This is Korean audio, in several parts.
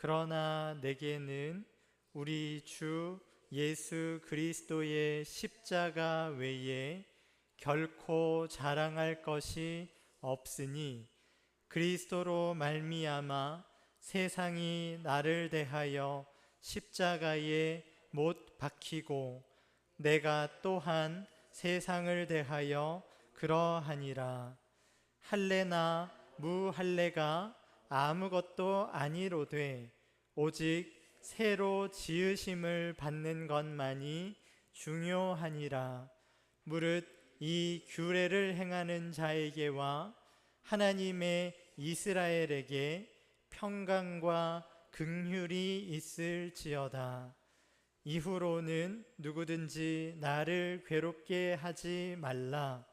그러나 내게는 우리 주 예수 그리스도의 십자가 외에 결코 자랑할 것이 없으니 그리스도로 말미암아 세상이 나를 대하여 십자가에 못 박히고 내가 또한 세상을 대하여 그러하니라. 할례나 무할례가 아무것도 아니로되 오직 새로 지으심을 받는 것만이 중요하니라. 무릇 이 규례를 행하는 자에게와 하나님의 이스라엘에게 평강과 긍휼이 있을지어다. 이후로는 누구든지 나를 괴롭게 하지 말라.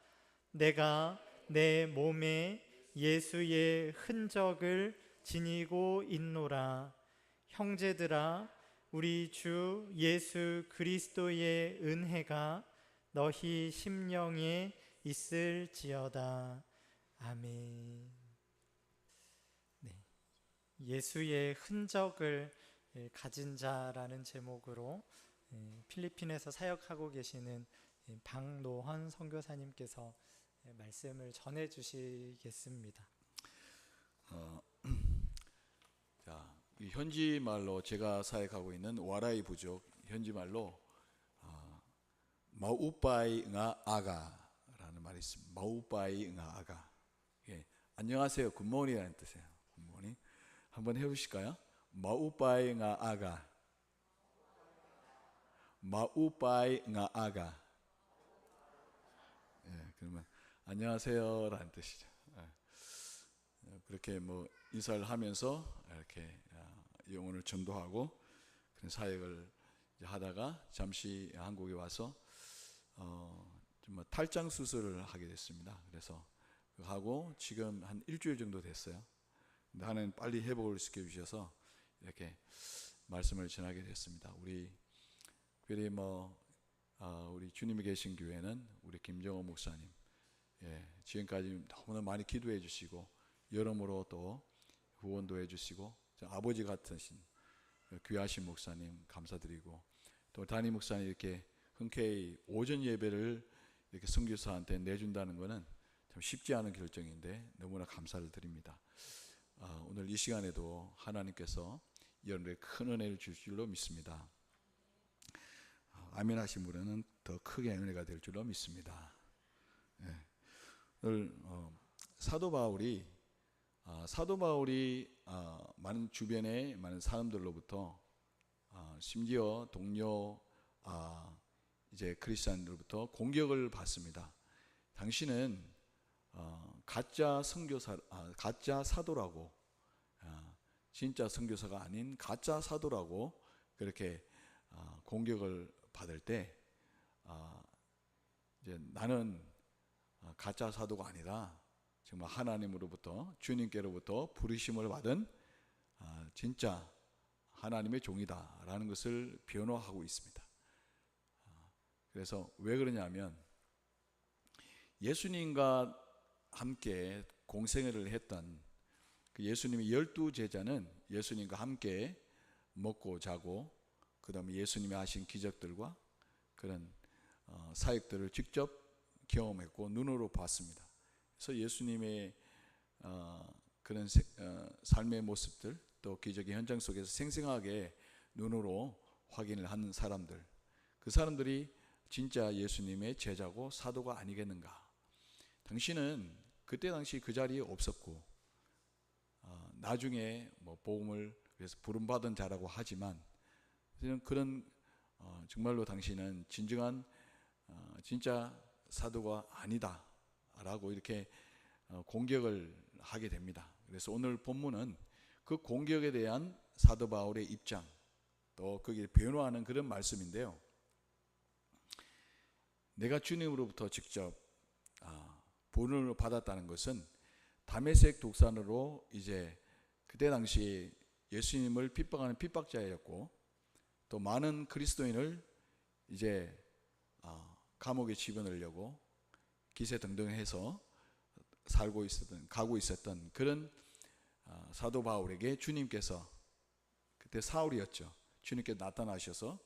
내가 내 몸에 예수의 흔적을 지니고 있노라. 형제들아, 우리 주 예수 그리스도의 은혜가 너희 심령에 있을지어다. 아멘. 네, 예수의 흔적을 가진 자라는 제목으로 필리핀에서 사역하고 계시는 박노헌 선교사님께서 말씀을 전해 주시겠습니다. 자, 이 현지 말로 제가 사역하고 있는 와라이 부족 현지 말로 마우빠이 응아 아가라는 말이 있습니다. 마우빠이 응아 아가. 예, 안녕하세요, 굿모닝이라는 뜻이에요. 굿모닝. 한번 해보실까요? 마우빠이 응아 아가. 마우빠이 응아 아가. 예, 그러면 안녕하세요라는 뜻이죠. 예. 그렇게 뭐 인사를 하면서 이렇게 영혼을 전도하고 그런 사역을 하다가 잠시 한국에 와서 좀 탈장 수술을 하게 됐습니다. 그래서 하고 지금 한 일주일 정도 됐어요. 근데 하나님 빨리 회복을 시켜주셔서 이렇게 말씀을 전하게 됐습니다. 우리 특별히 우리 주님이 계신 교회는 우리 김정호 목사님, 지금까지 너무나 많이 기도해 주시고 여러모로 또 후원도 해주시고 아버지 같으신 귀하신 목사님 감사드리고, 또 담임 목사님 이렇게 흔쾌히 오전 예배를 이렇게 선교사한테 내준다는 것은 참 쉽지 않은 결정인데 너무나 감사를 드립니다. 오늘 이 시간에도 하나님께서 여러분에게 큰 은혜를 줄 줄로 믿습니다. 아멘 하신 분은 더 크게 은혜가 될 줄로 믿습니다. 오늘 사도 바울이 많은 주변의 많은 사람들로부터 심지어 동료 이제 크리스찬들로부터 공격을 받습니다. 당신은 가짜 선교사, 가짜 사도라고, 진짜 선교사가 아닌 가짜 사도라고 그렇게 공격을 받을 때 이제 나는 가짜 사도가 아니라 정말 하나님으로부터, 주님께로부터 부르심을 받은 진짜 하나님의 종이다 라는 것을 변호하고 있습니다. 그래서 왜 그러냐면 예수님과 함께 공생애를 했던 그 예수님의 12제자는 예수님과 함께 먹고 자고 그 다음에 예수님이 하신 기적들과 그런 사역들을 직접 경험했고 눈으로 봤습니다. 그래서 예수님의 그런 삶의 모습들, 또 기적의 현장 속에서 생생하게 눈으로 확인을 하는 사람들, 그 사람들이 진짜 예수님의 제자고 사도가 아니겠는가. 당신은 그때 당시 그 자리에 없었고 나중에 복음을 위해서 부름받은 자라고 하지만 그런 정말로 당신은 진정한 진짜 사도가 아니다 라고 이렇게 공격을 하게 됩니다. 그래서 오늘 본문은 그 공격에 대한 사도 바울의 입장, 또 거기에 변호하는 그런 말씀인데요. 내가 주님으로부터 직접 본을 받았다는 것은 다메섹 독산으로 이제 그때 당시 예수님을 핍박하는 핍박자였고, 또 많은 그리스도인을 이제 감옥에 집어넣으려고 기세등등해서 가고 있었던 그런 사도 바울에게 주님께서 그때 사울이었죠. 주님께 나타나셔서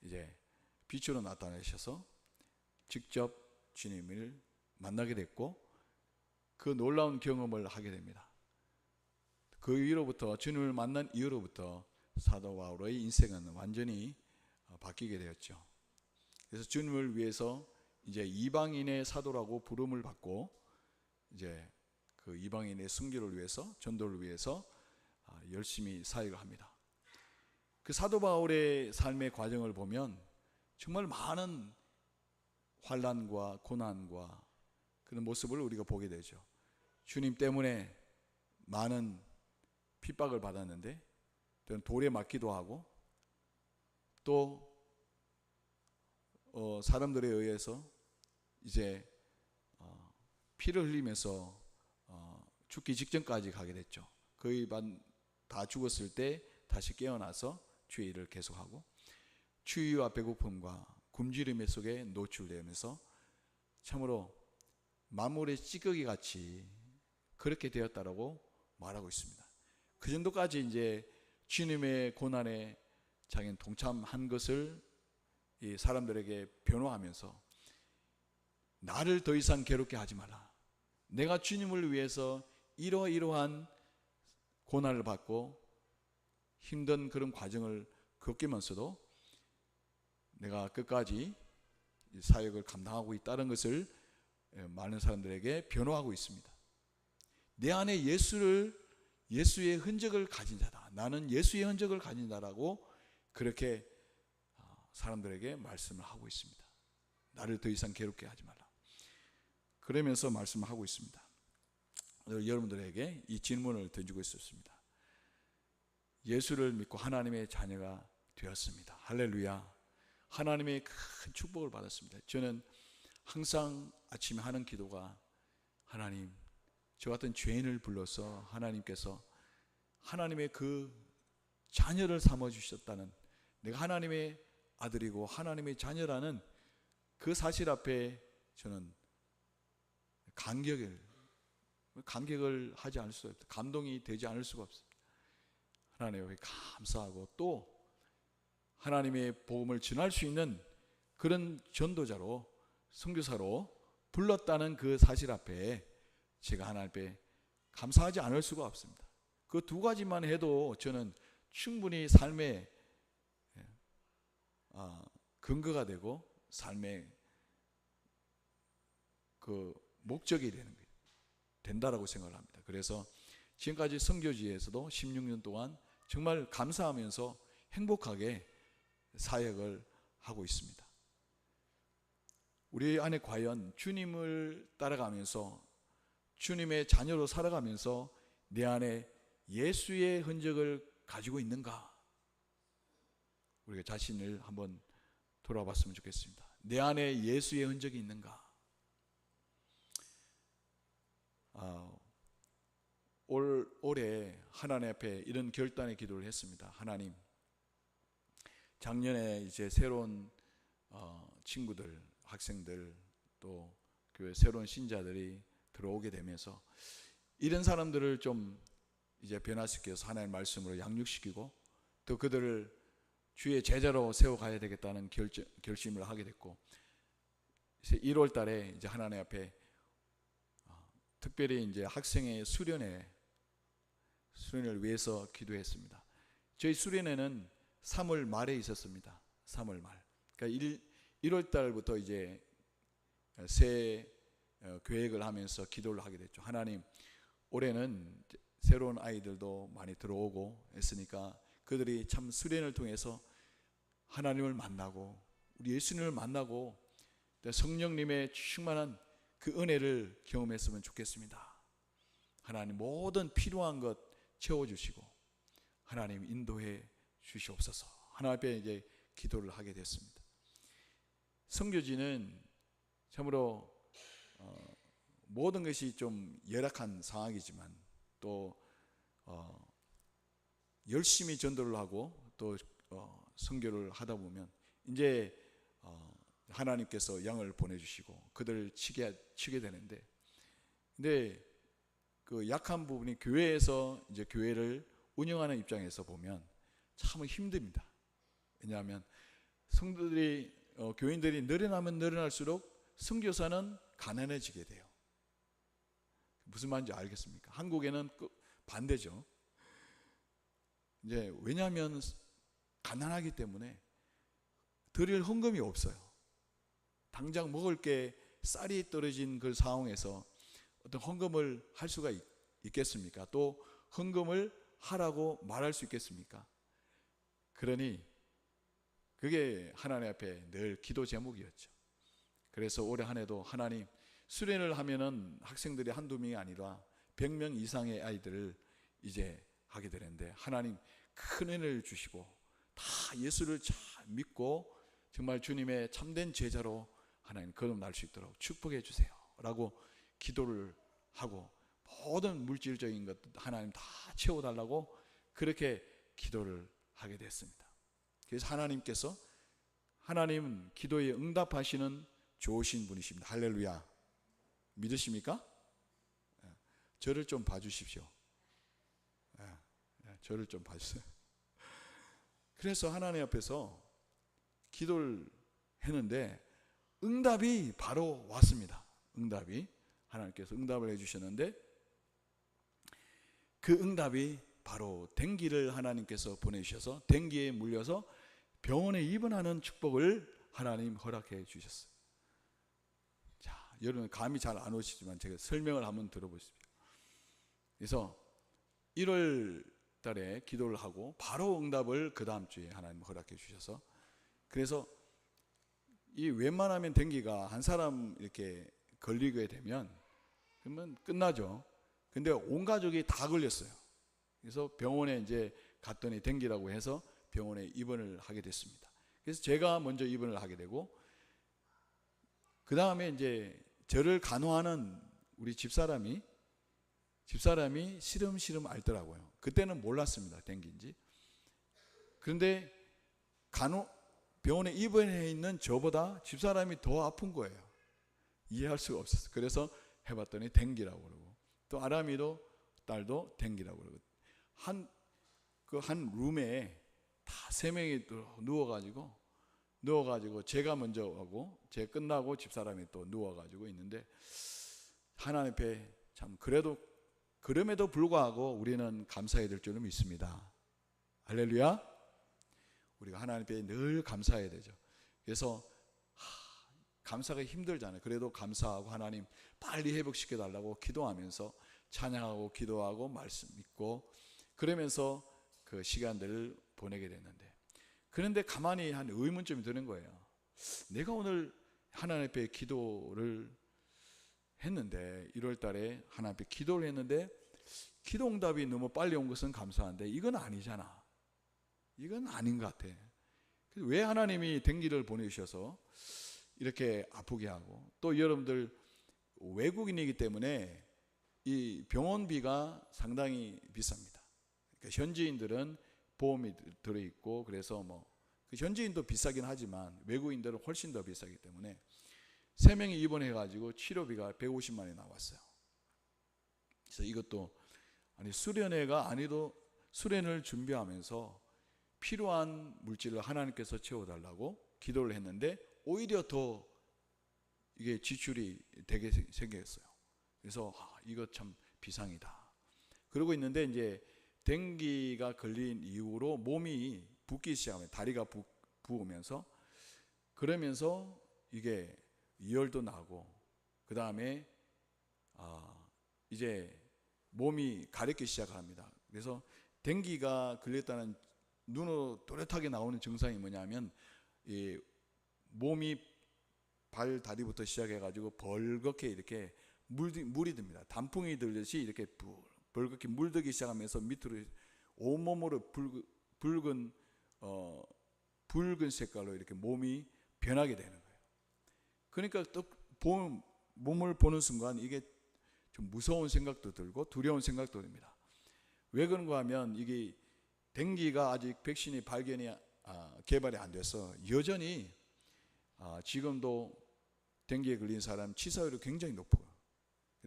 이제 빛으로 나타나셔서 직접 주님을 만나게 됐고 그 놀라운 경험을 하게 됩니다. 그 이후로부터 주님을 만난 이후로부터 사도 바울의 인생은 완전히 바뀌게 되었죠. 그래서 주님을 위해서 이제 이방인의 사도라고 부름을 받고 이제 그 이방인의 순교를 위해서 전도를 위해서 열심히 사역을 합니다. 그 사도 바울의 삶의 과정을 보면 정말 많은 환난과 고난과 그런 모습을 우리가 보게 되죠. 주님 때문에 많은 핍박을 받았는데 또는 돌에 맞기도 하고 또 사람들에 의해서 이제 피를 흘리면서 죽기 직전까지 가게 됐죠. 거의 다 죽었을 때 다시 깨어나서 주의 일을 계속하고 추위와 배고픔과 굶주림 속에 노출되면서 참으로 만물의 찌꺼기 같이 그렇게 되었다라고 말하고 있습니다. 그 정도까지 이제 주님의 고난에 자기는 동참한 것을 이 사람들에게 변호하면서 나를 더 이상 괴롭게 하지 마라. 내가 주님을 위해서 이러이러한 고난을 받고 힘든 그런 과정을 겪으면서도 내가 끝까지 사역을 감당하고 있다는 것을 많은 사람들에게 변호하고 있습니다. 내 안에 예수의 흔적을 가진 자다. 나는 예수의 흔적을 가진 자라고 그렇게 사람들에게 말씀을 하고 있습니다. 나를 더 이상 괴롭게 하지 마라. 그러면서 말씀을 하고 있습니다. 여러분들에게 이 질문을 던지고 있었습니다. 예수를 믿고 하나님의 자녀가 되었습니다. 할렐루야. 하나님의 큰 축복을 받았습니다. 저는 항상 아침에 하는 기도가 하나님, 저 같은 죄인을 불러서 하나님께서 하나님의 그 자녀를 삼아주셨다는, 내가 하나님의 아들이고 하나님의 자녀라는 그 사실 앞에 저는 감격을 하지 않을 수가 없어요. 감동이 되지 않을 수가 없어요. 하나님께 감사하고 또 하나님의 복음을 전할 수 있는 그런 전도자로, 선교사로 불렀다는 그 사실 앞에 제가 하나님 앞에 감사하지 않을 수가 없습니다. 그 두 가지만 해도 저는 충분히 삶의 근거가 되고 삶의 그 목적이 된다라고 생각을 합니다. 그래서 지금까지 선교지에서도 16년 동안 정말 감사하면서 행복하게 사역을 하고 있습니다. 우리 안에 과연 주님을 따라가면서 주님의 자녀로 살아가면서 내 안에 예수의 흔적을 가지고 있는가? 우리가 자신을 한번 돌아봤으면 좋겠습니다. 내 안에 예수의 흔적이 있는가? 올해 하나님 앞에 이런 결단의 기도를 했습니다. 하나님, 작년에 이제 새로운 친구들, 학생들, 또 교회 새로운 신자들이 들어오게 되면서 이런 사람들을 좀 이제 변화시켜서 하나님의 말씀으로 양육시키고 또 그들을 주의 제자로 세워가야 되겠다는 결심을 하게 됐고, 1월 달에 이제 하나님 앞에 특별히 이제 학생의 수련을 위해서 기도했습니다. 저희 수련회는 3월 말에 있었습니다. 3월 말. 그러니까 1월 달부터 이제 새 계획을 하면서 기도를 하게 됐죠. 하나님, 올해는 새로운 아이들도 많이 들어오고 했으니까 그들이 참 수련을 통해서 하나님을 만나고 우리 예수님을 만나고 성령님의 충만한 그 은혜를 경험했으면 좋겠습니다. 하나님, 모든 필요한 것 채워주시고 하나님 인도해 주시옵소서. 하나님 앞에 이제 기도를 하게 됐습니다. 선교지는 참으로 모든 것이 좀 열악한 상황이지만 또 열심히 전도를 하고 또 선교를 하다 보면 이제 하나님께서 양을 보내주시고 그들을 치게 되는데, 근데 그 약한 부분이 교회에서 이제 교회를 운영하는 입장에서 보면 참 힘듭니다. 왜냐하면 성도들이 교인들이 늘어나면 늘어날수록 선교사는 가난해지게 돼요. 무슨 말인지 알겠습니까? 한국에는 반대죠. 이제 왜냐하면 가난하기 때문에 드릴 헌금이 없어요. 당장 먹을 게 쌀이 떨어진 그 상황에서 어떤 헌금을 할 수가 있겠습니까? 또 헌금을 하라고 말할 수 있겠습니까? 그러니 그게 하나님 앞에 늘 기도 제목이었죠. 그래서 올해 한 해도 하나님, 수련을 하면은 학생들이 한두 명이 아니라 100명 이상의 아이들을 이제 하게 되는데, 하나님 큰 은혜를 주시고 다 예수를 잘 믿고 정말 주님의 참된 제자로 하나님 거듭날 수 있도록 축복해 주세요 라고 기도를 하고, 모든 물질적인 것 하나님 다 채워달라고 그렇게 기도를 하게 됐습니다. 그래서 하나님께서, 하나님은 기도에 응답하시는 좋으신 분이십니다. 할렐루야. 믿으십니까? 저를 좀 봐주십시오. 저를 좀 봐주세요. 그래서 하나님 앞에서 기도를 했는데 응답이 바로 왔습니다. 응답이, 하나님께서 응답을 해주셨는데 그 응답이 바로 dengue를 하나님께서 보내주셔서 dengue에 물려서 병원에 입원하는 축복을 하나님 허락해 주셨어요. 자, 여러분 감이 잘 안 오시지만 제가 설명을 한번 들어보십시오. 그래서 1월 달에 기도를 하고 바로 응답을 그 다음 주에 하나님 허락해 주셔서, 그래서 이 웬만하면 dengue가 한 사람 이렇게 걸리게 되면 그러면 끝나죠. 근데 온 가족이 다 걸렸어요. 그래서 병원에 이제 갔더니 dengue라고 해서 병원에 입원을 하게 됐습니다. 그래서 제가 먼저 입원을 하게 되고, 그 다음에 이제 저를 간호하는 우리 집사람이 시름시름 앓더라고요. 그때는 몰랐습니다, dengue인지. 그런데 병원에 입원해 있는 저보다 집사람이 더 아픈 거예요. 이해할 수가 없었어요. 그래서 해봤더니 dengue라고 그러고, 또 아람이도 딸도 dengue라고 그러고, 한 룸에 다 3명이 누워가지고 제가 먼저 하고, 제 끝나고 집사람이 또 누워가지고 있는데, 하나님 앞에 참 그럼에도 불구하고 우리는 감사해야 될 줄은 믿습니다. 할렐루야. 우리가 하나님 앞에 늘 감사해야 되죠. 그래서 감사가 힘들잖아요. 그래도 감사하고 하나님 빨리 회복시켜 달라고 기도하면서 찬양하고 기도하고 말씀 믿고 그러면서 그 시간들을 보내게 됐는데, 그런데 가만히 한 의문점이 드는 거예요. 내가 오늘 하나님 앞에 기도를 했는데, 1월 달에 하나님 앞에 기도를 했는데 기도 응답이 너무 빨리 온 것은 감사한데 이건 아니잖아. 이건 아닌 것 같아. 왜 하나님이 dengue를 보내주셔서 이렇게 아프게 하고, 또 여러분들 외국인이기 때문에 이 병원비가 상당히 비쌉니다. 그러니까 현지인들은 보험이 들어있고, 그래서 그 현지인도 비싸긴 하지만 외국인들은 훨씬 더 비싸기 때문에 3명이 입원해가지고 치료비가 150만 원이 나왔어요. 그래서 이것도 수련회가 아니도 수련을 준비하면서 필요한 물질을 하나님께서 채워달라고 기도를 했는데 오히려 더 이게 지출이 되게 생겼어요. 그래서 이거 참 비상이다. 그러고 있는데 이제 dengue가 걸린 이후로 몸이 붓기 시작하면 다리가 부으면서, 그러면서 이게 이열도 나고, 그 다음에 이제 몸이 가렵기 시작합니다. 그래서 dengue가 걸렸다는 눈으로 또렷하게 나오는 증상이 뭐냐면, 이 몸이 발 다리부터 시작해가지고 벌겋게 이렇게 물이 듭니다. 단풍이 들듯이 이렇게 벌겋게 물들기 시작하면서 밑으로 온몸으로 붉은 색깔로 이렇게 몸이 변하게 되는 거예요. 그러니까 또 몸을 보는 순간 이게 좀 무서운 생각도 들고 두려운 생각도 듭니다. 왜 그런가 하면 이게 dengue가 아직 백신이 개발이 안 돼서 여전히 지금도 dengue에 걸린 사람 치사율이 굉장히 높아요.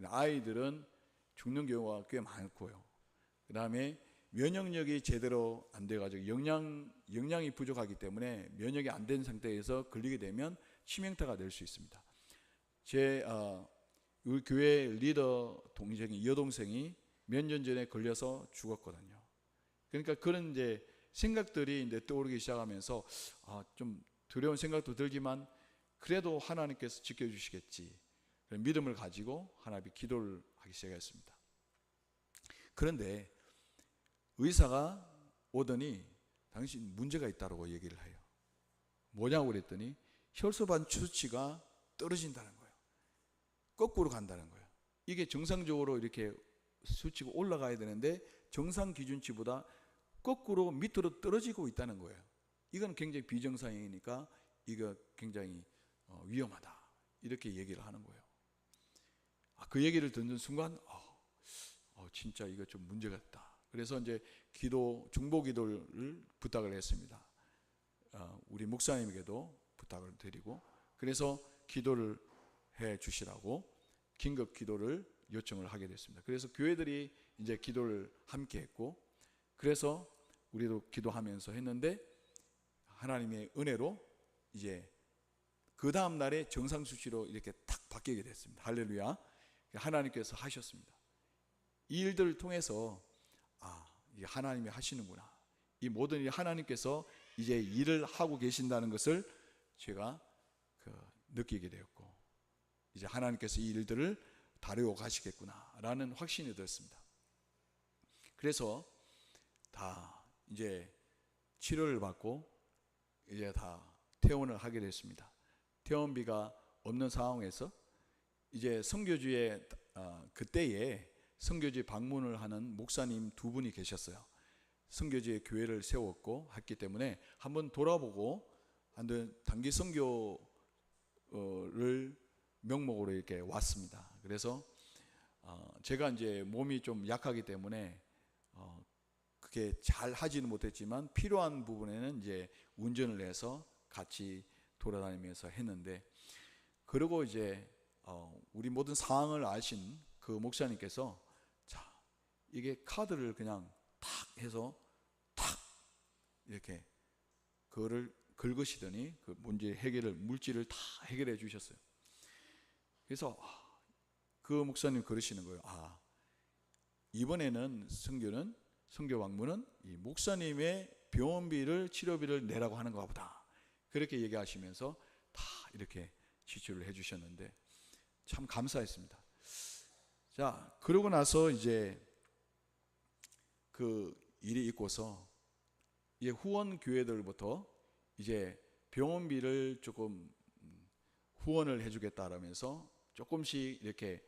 아이들은 죽는 경우가 꽤 많고요. 그 다음에 면역력이 제대로 안 돼가지고 영양이 부족하기 때문에 면역이 안 된 상태에서 걸리게 되면 치명타가 될 수 있습니다. 우리 교회 리더 동생이 여동생이 몇 년 전에 걸려서 죽었거든요. 그러니까 그런 이제 생각들이 이제 떠오르기 시작하면서 좀 두려운 생각도 들지만 그래도 하나님께서 지켜주시겠지 믿음을 가지고 하나님께 기도를 하기 시작했습니다. 그런데 의사가 오더니 당신 문제가 있다고 얘기를 해요. 뭐냐고 그랬더니 혈소반 수치가 떨어진다는 거예요. 거꾸로 간다는 거예요. 이게 정상적으로 이렇게 수치가 올라가야 되는데 정상 기준치보다 거꾸로 밑으로 떨어지고 있다는 거예요. 이건 굉장히 비정상이니까 이거 굉장히 위험하다 이렇게 얘기를 하는 거예요. 그 얘기를 듣는 순간 진짜 이거 좀 문제가 있다. 그래서 이제 중보 기도를 부탁을 했습니다. 우리 목사님에게도 부탁을 드리고 그래서 기도를 해 주시라고 긴급 기도를 요청을 하게 됐습니다. 그래서 교회들이 이제 기도를 함께 했고 그래서 우리도 기도하면서 했는데 하나님의 은혜로 이제 그 다음 날에 정상 수치로 이렇게 탁 바뀌게 됐습니다. 할렐루야. 하나님께서 하셨습니다. 이 일들을 통해서 이게 하나님이 하시는구나. 이 모든 일 하나님께서 이제 일을 하고 계신다는 것을 제가 느끼게 되었고 이제 하나님께서 이 일들을 다루어 가시겠구나라는 확신이 들었습니다. 그래서 다 이제 치료를 받고 이제 다 퇴원을 하게 됐습니다. 퇴원비가 없는 상황에서 이제 선교주에 그때에 선교지 방문을 하는 목사님 두 분이 계셨어요. 선교지에 교회를 세웠고 했기 때문에 한번 돌아보고 단기 선교를 명목으로 이렇게 왔습니다. 그래서 제가 이제 몸이 좀 약하기 때문에 그게 잘 하지는 못했지만 필요한 부분에는 이제 운전을 해서 같이 돌아다니면서 했는데 그리고 이제 우리 모든 상황을 아신 그 목사님께서 이게 카드를 그냥 탁 해서 탁 이렇게 그거를 긁으시더니 그 문제 물질을 다 해결해 주셨어요. 그래서 그 목사님 그러시는 거예요. 이번에는 선교 방문은 이 목사님의 병원비를 치료비를 내라고 하는가 보다. 그렇게 얘기하시면서 다 이렇게 지출을 해 주셨는데 참 감사했습니다. 자, 그러고 나서 이제 그 일이 있고서 이제 후원 교회들부터 이제 병원비를 조금 후원을 해주겠다라면서 조금씩 이렇게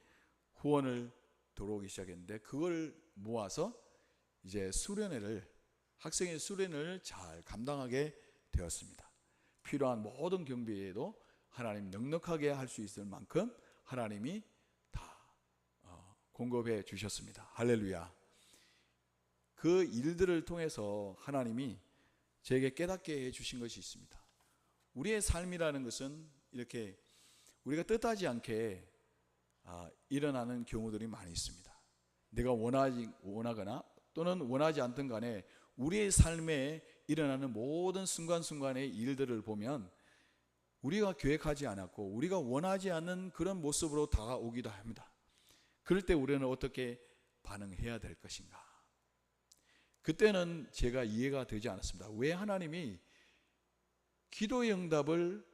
후원을 들어오기 시작했는데 그걸 모아서 이제 학생의 수련을 잘 감당하게 되었습니다. 필요한 모든 경비에도 하나님 넉넉하게 할 수 있을 만큼 하나님이 다 공급해 주셨습니다. 할렐루야. 그 일들을 통해서 하나님이 제게 깨닫게 해주신 것이 있습니다. 우리의 삶이라는 것은 이렇게 우리가 뜻하지 않게 일어나는 경우들이 많이 있습니다. 내가 원하거나 또는 원하지 않든 간에 우리의 삶에 일어나는 모든 순간순간의 일들을 보면 우리가 계획하지 않았고 우리가 원하지 않는 그런 모습으로 다가오기도 합니다. 그럴 때 우리는 어떻게 반응해야 될 것인가? 그때는 제가 이해가 되지 않았습니다. 왜 하나님이 기도의 응답을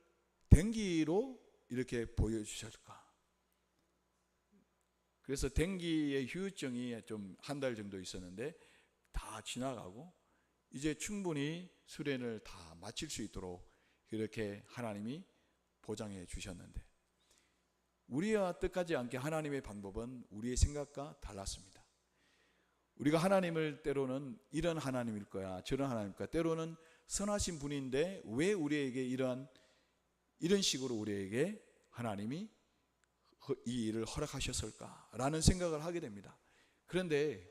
댕기로 이렇게 보여주셨을까? 그래서 댕기의 후유증이 좀 한 달 정도 있었는데 다 지나가고 이제 충분히 수련을 다 마칠 수 있도록 이렇게 하나님이 보장해 주셨는데 우리와 뜻하지 않게 하나님의 방법은 우리의 생각과 달랐습니다. 우리가 하나님을 때로는 이런 하나님일 거야 저런 하나님일 거야 때로는 선하신 분인데 왜 우리에게 이런 식으로 우리에게 하나님이 이 일을 허락하셨을까라는 생각을 하게 됩니다. 그런데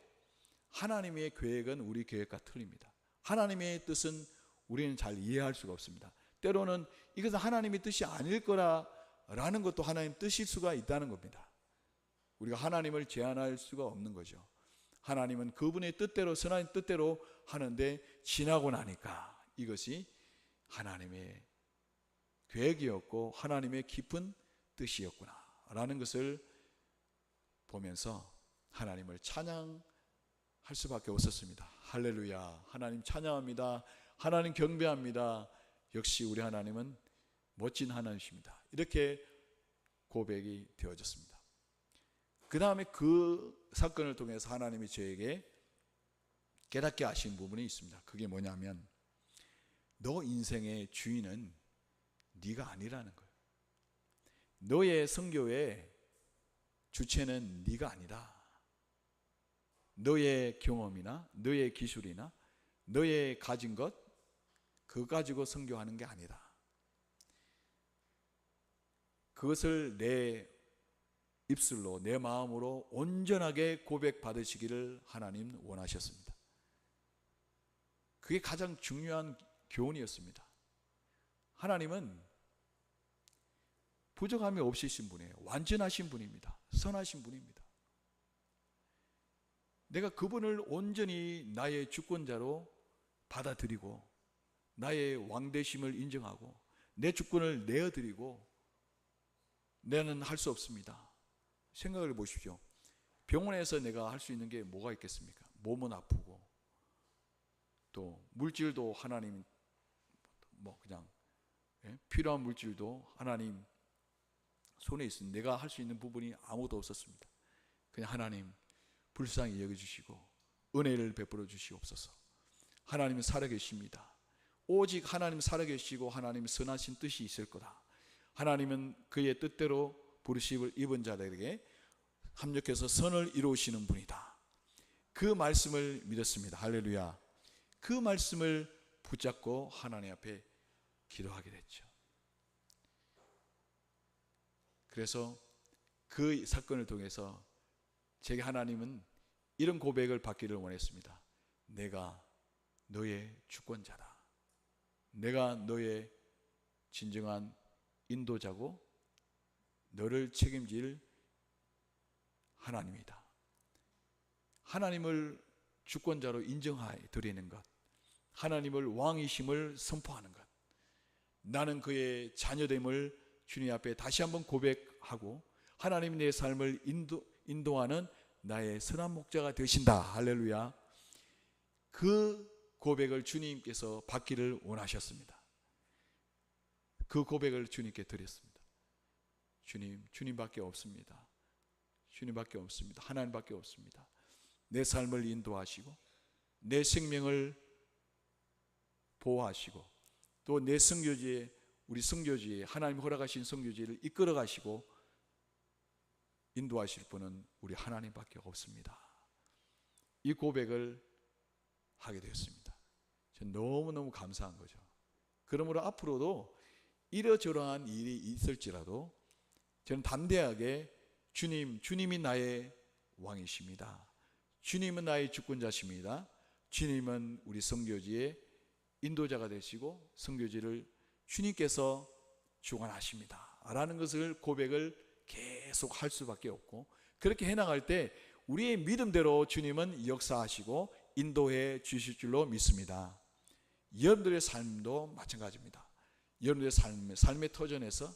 하나님의 계획은 우리 계획과 틀립니다. 하나님의 뜻은 우리는 잘 이해할 수가 없습니다. 때로는 이것은 하나님의 뜻이 아닐 거라는 것도 하나님의 뜻일 수가 있다는 겁니다. 우리가 하나님을 제한할 수가 없는 거죠. 하나님은 그분의 뜻대로, 선한 뜻대로 하는데 지나고 나니까 이것이 하나님의 계획이었고 하나님의 깊은 뜻이었구나 라는 것을 보면서 하나님을 찬양할 수밖에 없었습니다. 할렐루야, 하나님 찬양합니다. 하나님 경배합니다. 역시 우리 하나님은 멋진 하나님이십니다. 이렇게 고백이 되어졌습니다. 그 다음에 그 사건을 통해서 하나님이 저에게 깨닫게 하신 부분이 있습니다. 그게 뭐냐면 너 인생의 주인은 네가 아니라는 거예요. 너의 선교의 주체는 네가 아니다. 너의 경험이나 너의 기술이나 너의 가진 것 그거 가지고 선교하는 게 아니다. 그것을 내 입술로 내 마음으로 온전하게 고백받으시기를 하나님 원하셨습니다. 그게 가장 중요한 교훈이었습니다. 하나님은 부족함이 없으신 분이에요. 완전하신 분입니다. 선하신 분입니다. 내가 그분을 온전히 나의 주권자로 받아들이고 나의 왕되심을 인정하고 내 주권을 내어드리고 나는 할 수 없습니다. 생각을 보십시오. 병원에서 내가 할 수 있는 게 뭐가 있겠습니까? 몸은 아프고 또 물질도 하나님 그냥 필요한 물질도 하나님 손에 있으니 내가 할 수 있는 부분이 아무도 없었습니다. 그냥 하나님 불쌍히 여겨주시고 은혜를 베풀어 주시옵소서. 하나님은 살아계십니다. 오직 하나님 살아계시고 하나님 선하신 뜻이 있을 거다. 하나님은 그의 뜻대로 부르심을 입은 자들에게 합력해서 선을 이루시는 분이다. 그 말씀을 믿었습니다. 할렐루야. 그 말씀을 붙잡고 하나님 앞에 기도하게 됐죠. 그래서 그 사건을 통해서 제게 하나님은 이런 고백을 받기를 원했습니다. 내가 너의 주권자다. 내가 너의 진정한 인도자고 너를 책임질 하나님이다. 하나님을 주권자로 인정하여 드리는 것, 하나님을 왕이심을 선포하는 것, 나는 그의 자녀됨을 주님 앞에 다시 한번 고백하고 하나님이 내 삶을 인도하는 나의 선한 목자가 되신다. 할렐루야. 그 고백을 주님께서 받기를 원하셨습니다. 그 고백을 주님께 드렸습니다. 주님밖에 없습니다. 주님밖에 없습니다. 하나님밖에 없습니다. 내 삶을 인도하시고 내 생명을 보호하시고 또 내 선교지에 우리 선교지에 하나님 허락하신 선교지를 이끌어 가시고 인도하실 분은 우리 하나님밖에 없습니다. 이 고백을 하게 되었습니다. 전 너무너무 감사한 거죠. 그러므로 앞으로도 이러저러한 일이 있을지라도 저는 담대하게 주님이 나의 왕이십니다. 주님은 나의 주권자십니다. 주님은 우리 선교지의 인도자가 되시고 선교지를 주님께서 주관하십니다 라는 것을 고백을 계속 할 수밖에 없고, 그렇게 해나갈 때 우리의 믿음대로 주님은 역사하시고 인도해 주실 줄로 믿습니다. 여러분들의 삶도 마찬가지입니다. 여러분들의 삶의 터전에서,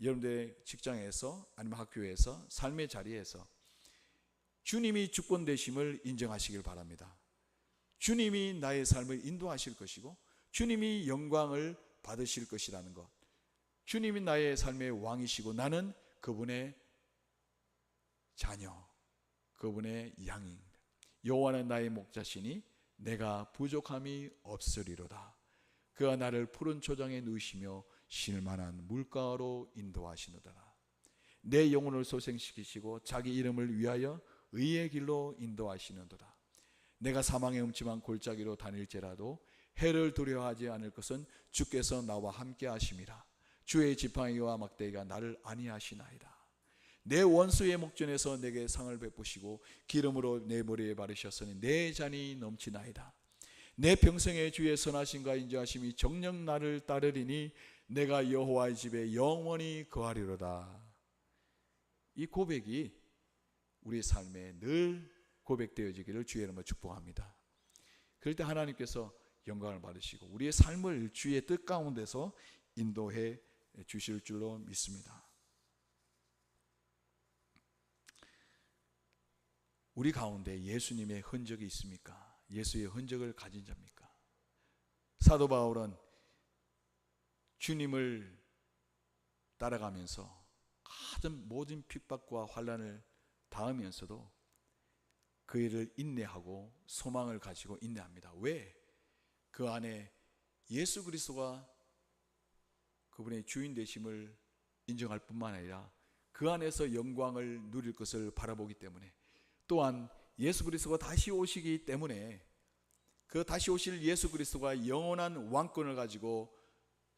여러분들의 직장에서, 아니면 학교에서, 삶의 자리에서 주님이 주권 되심을 인정하시길 바랍니다. 주님이 나의 삶을 인도하실 것이고 주님이 영광을 받으실 것이라는 것, 주님이 나의 삶의 왕이시고 나는 그분의 자녀, 그분의 양인, 여호와는 나의 목자시니 내가 부족함이 없으리로다. 그가 나를 푸른 초장에 누이시며 쉴만한 물가로 인도하시노라. 내 영혼을 소생시키시고 자기 이름을 위하여 의의 길로 인도하시는도다. 내가 사망의 음침한 골짜기로 다닐지라도 해를 두려워하지 않을 것은 주께서 나와 함께 하심이라. 주의 지팡이와 막대기가 나를 안위하시나이다. 내 원수의 목전에서 내게 상을 베푸시고 기름으로 내 머리에 바르셨으니 내 잔이 넘치나이다. 내 평생에 주의 선하심과 인자하심이 정녕 나를 따르리니 내가 여호와의 집에 영원히 거하리로다. 이 고백이 우리 삶에 늘 고백되어지기를 주의 이름으로 축복합니다. 그럴 때 하나님께서 영광을 받으시고 우리의 삶을 주의 뜻 가운데서 인도해 주실 줄로 믿습니다. 우리 가운데 예수님의 흔적이 있습니까? 예수의 흔적을 가진 자입니까? 사도 바울은 주님을 따라가면서 모든 핍박과 환난을 당하면서도 그 일을 인내하고 소망을 가지고 인내합니다. 왜? 그 안에 예수 그리스도가 그분의 주인 되심을 인정할 뿐만 아니라 그 안에서 영광을 누릴 것을 바라보기 때문에, 또한 예수 그리스도가 다시 오시기 때문에 그 다시 오실 예수 그리스도가 영원한 왕권을 가지고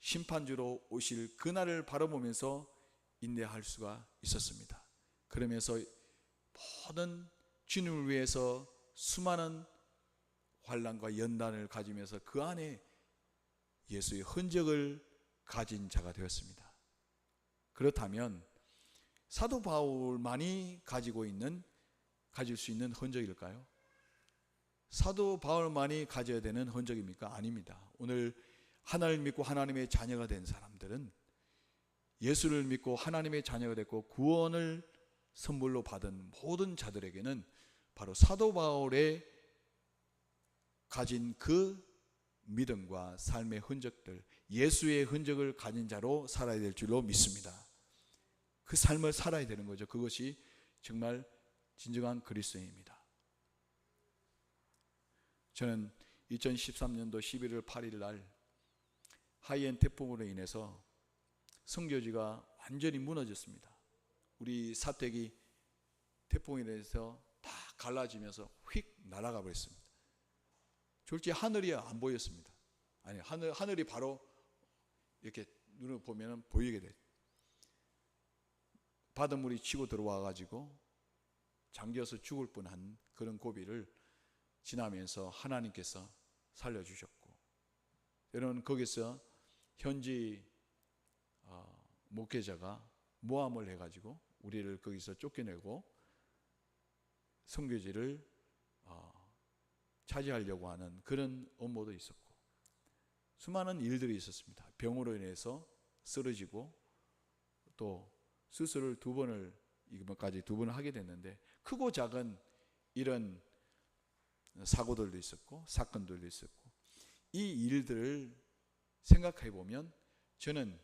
심판주로 오실 그날을 바라보면서 인내할 수가 있었습니다. 그러면서 모든 주님을 위해서 수많은 환난과 연단을 가지면서 그 안에 예수의 흔적을 가진 자가 되었습니다. 그렇다면 사도 바울만이 가질 수 있는 흔적일까요? 사도 바울만이 가져야 되는 흔적입니까? 아닙니다. 오늘 하나님을 믿고 하나님의 자녀가 된 사람들은, 예수를 믿고 하나님의 자녀가 됐고 구원을 선물로 받은 모든 자들에게는 바로 사도 바울의 가진 그 믿음과 삶의 흔적들, 예수의 흔적을 가진 자로 살아야 될 줄로 믿습니다. 그 삶을 살아야 되는 거죠. 그것이 정말 진정한 그리스도인입니다. 저는 2013년도 11월 8일 날 하이엔 태풍으로 인해서 선교지가 완전히 무너졌습니다. 우리 사택이 태풍에 인해서 다 갈라지면서 휙 날아가 버렸습니다. 솔직히 하늘이 안 보였습니다. 아니, 하늘이 바로 이렇게 눈을 보면 보이게 돼요. 바닷물이 치고 들어와 가지고 잠겨서 죽을 뻔한 그런 고비를 지나면서 하나님께서 살려주셨고, 여러분 거기서 현지 목회자가 모함을 해가지고 우리를 거기서 쫓겨내고 선교지를 차지하려고 하는 그런 업무도 있었고, 수많은 일들이 있었습니다. 병으로 인해서 쓰러지고 또 수술을 이번까지 두 번을 하게 됐는데, 크고 작은 이런 사고들도 있었고 사건들도 있었고, 이 일들을 생각해 보면 저는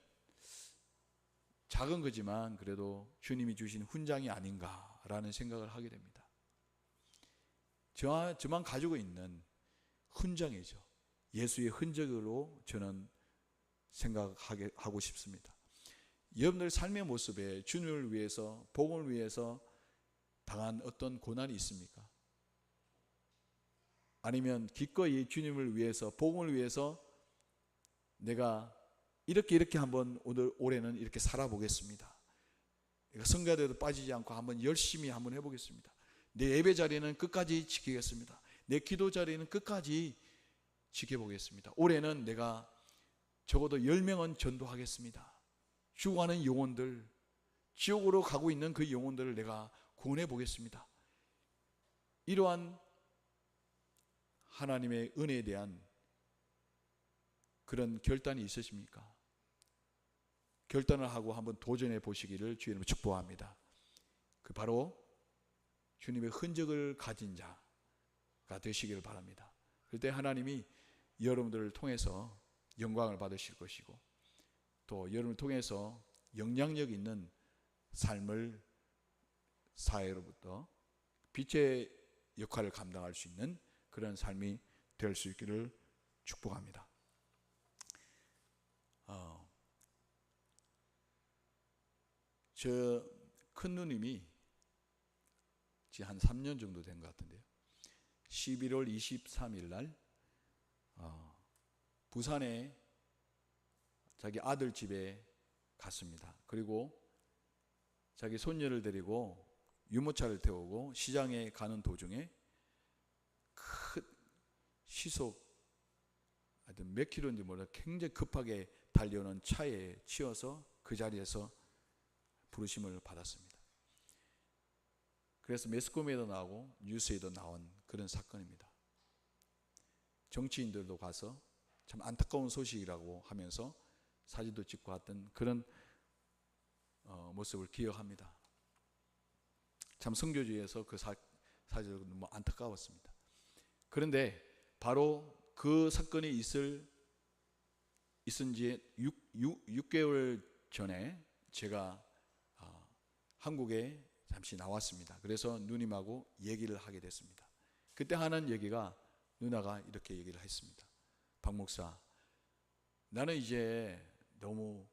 작은 거지만 그래도 주님이 주신 훈장이 아닌가라는 생각을 하게 됩니다. 저만 가지고 있는 훈장이죠. 예수의 흔적으로 저는 생각하고 싶습니다. 여러분들 삶의 모습에 주님을 위해서, 복음을 위해서 당한 어떤 고난이 있습니까? 아니면 기꺼이 주님을 위해서, 복음을 위해서 내가 이렇게 한번 올해는 이렇게 살아보겠습니다. 내가 성가대도 빠지지 않고 한번 열심히 한번 해보겠습니다. 내 예배 자리는 끝까지 지키겠습니다. 내 기도 자리는 끝까지 지켜보겠습니다. 올해는 내가 적어도 10명은 전도하겠습니다. 죽어가는 영혼들, 지옥으로 가고 있는 그 영혼들을 내가 구원해 보겠습니다. 이러한 하나님의 은혜에 대한 그런 결단이 있으십니까? 결단을 하고 한번 도전해 보시기를 주님으로 축복합니다. 그 바로 주님의 흔적을 가진 자가 되시기를 바랍니다. 그때 하나님이 여러분들을 통해서 영광을 받으실 것이고, 또 여러분을 통해서 영향력 있는 삶을 사회로부터 빛의 역할을 감당할 수 있는 그런 삶이 될 수 있기를 축복합니다. 저 큰 누님이 지금 한 3년 정도 된 것 같은데요. 11월 23일 날 부산에 자기 아들 집에 갔습니다. 그리고 자기 손녀를 데리고 유모차를 태우고 시장에 가는 도중에 큰 시속 하여튼 몇 킬로인지 몰라 굉장히 급하게 달려오는 차에 치여서 그 자리에서 부르심을 받았습니다. 그래서 매스컴에도 나오고 뉴스에도 나온 그런 사건입니다. 정치인들도 가서 참 안타까운 소식이라고 하면서 사진도 찍고 왔던 그런 모습을 기억합니다. 참 성교주의에서 그 사진을 너무 안타까웠습니다. 그런데 바로 그 사건이 있은 지 6개월 전에 제가 한국에 잠시 나왔습니다. 그래서 누님하고 얘기를 하게 됐습니다. 그때 하는 얘기가, 누나가 이렇게 얘기를 했습니다. 박 목사, 나는 이제 너무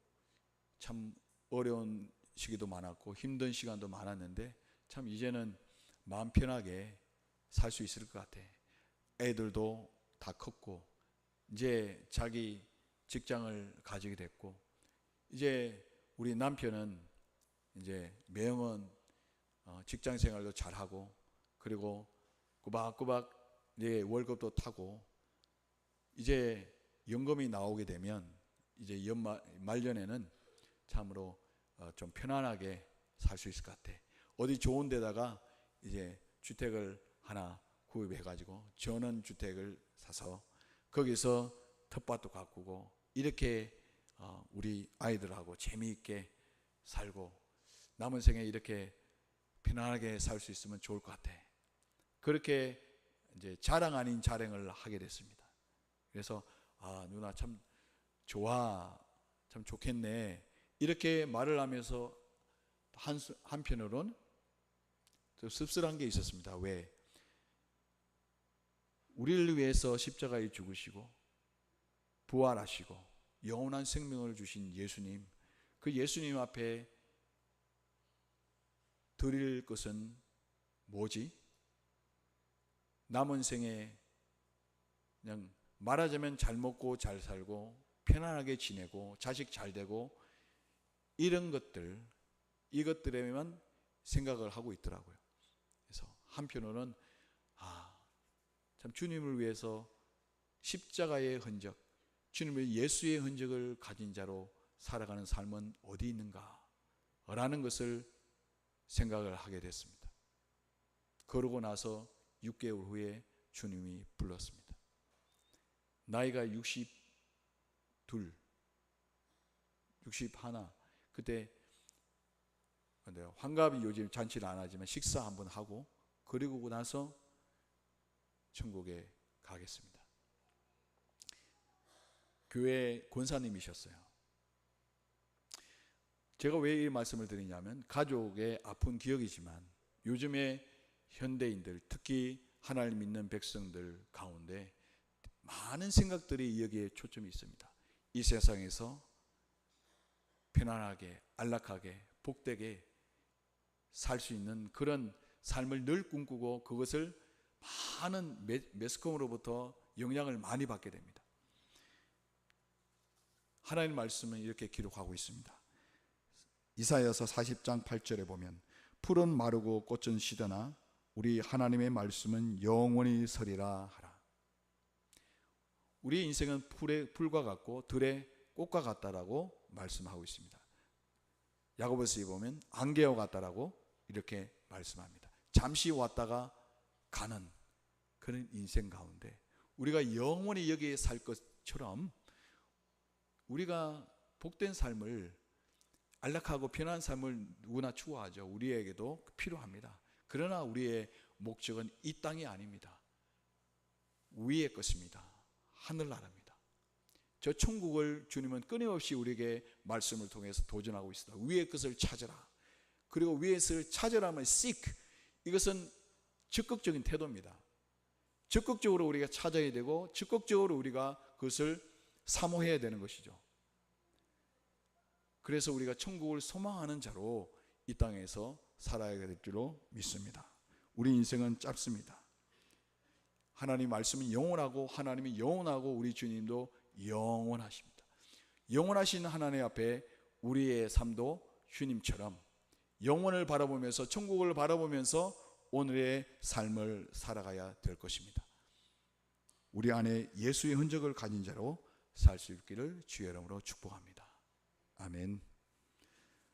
참 어려운 시기도 많았고 힘든 시간도 많았는데 참 이제는 마음 편하게 살 수 있을 것 같아. 애들도 다 컸고 이제 자기 직장을 가지게 됐고 이제 우리 남편은 이제 매형은 직장 생활도 잘하고 그리고 꼬박꼬박 이제 월급도 타고 이제 연금이 나오게 되면 이제 말년에는 참으로 좀 편안하게 살 수 있을 것 같아. 어디 좋은 데다가 이제 주택을 하나 구입해 가지고 전원주택을 사서 거기서 텃밭도 가꾸고 이렇게 우리 아이들하고 재미있게 살고 남은 생에 이렇게 편안하게 살 수 있으면 좋을 것 같아. 그렇게 이제 자랑 아닌 자랑을 하게 됐습니다. 그래서 누나 참 좋아, 참 좋겠네 이렇게 말을 하면서 한편으로는 좀 씁쓸한 게 있었습니다. 왜? 우리를 위해서 십자가에 죽으시고 부활하시고 영원한 생명을 주신 예수님, 그 예수님 앞에 드릴 것은 뭐지? 남은 생에 그냥 말하자면 잘 먹고 잘 살고 편안하게 지내고 자식 잘 되고 이런 것들, 이것들에만 생각을 하고 있더라고요. 그래서 한편으로는 참 주님을 위해서 십자가의 흔적, 주님의 예수의 흔적을 가진 자로 살아가는 삶은 어디 있는가 라는 것을 생각을 하게 됐습니다. 그러고 나서 6개월 후에 주님이 불렀습니다. 나이가 62, 61, 그때 환갑이 요즘 잔치를 안 하지만 식사 한번 하고 그리고 나서 천국에 가겠습니다. 교회 권사님이셨어요. 제가 왜 이 말씀을 드리냐면 가족의 아픈 기억이지만 요즘에 현대인들 특히 하나님 믿는 백성들 가운데 많은 생각들이 여기에 초점이 있습니다. 이 세상에서 편안하게 안락하게 복되게 살 수 있는 그런 삶을 늘 꿈꾸고 그것을 많은 매스컴으로부터 영향을 많이 받게 됩니다. 하나님의 말씀은 이렇게 기록하고 있습니다. 이사야서 40장 8절에 보면 풀은 마르고 꽃은 시드나 우리 하나님의 말씀은 영원히 서리라 하라. 우리 인생은 풀과 같고 들의 꽃과 같다라고 말씀하고 있습니다. 야고보서에 보면 안개와 같다라고 이렇게 말씀합니다. 잠시 왔다가 가는 그런 인생 가운데 우리가 영원히 여기에 살 것처럼 우리가 복된 삶을 안락하고 편안한 삶을 누구나 추구하죠. 우리에게도 필요합니다. 그러나 우리의 목적은 이 땅이 아닙니다. 위의 것입니다. 하늘나라입니다. 저 천국을 주님은 끊임없이 우리에게 말씀을 통해서 도전하고 있습니다. 위의 것을 찾으라. 그리고 위의 것을 찾으라면 seek, 이것은 적극적인 태도입니다. 적극적으로 우리가 찾아야 되고 적극적으로 우리가 그것을 사모해야 되는 것이죠. 그래서 우리가 천국을 소망하는 자로 이 땅에서 살아야 될 줄로 믿습니다. 우리 인생은 짧습니다. 하나님 말씀은 영원하고 하나님이 영원하고 우리 주님도 영원하십니다. 영원하신 하나님 앞에 우리의 삶도 주님처럼 영원을 바라보면서 천국을 바라보면서 오늘의 삶을 살아가야 될 것입니다. 우리 안에 예수의 흔적을 가진 자로 살 수 있기를 주의 이름으로 축복합니다. 아멘.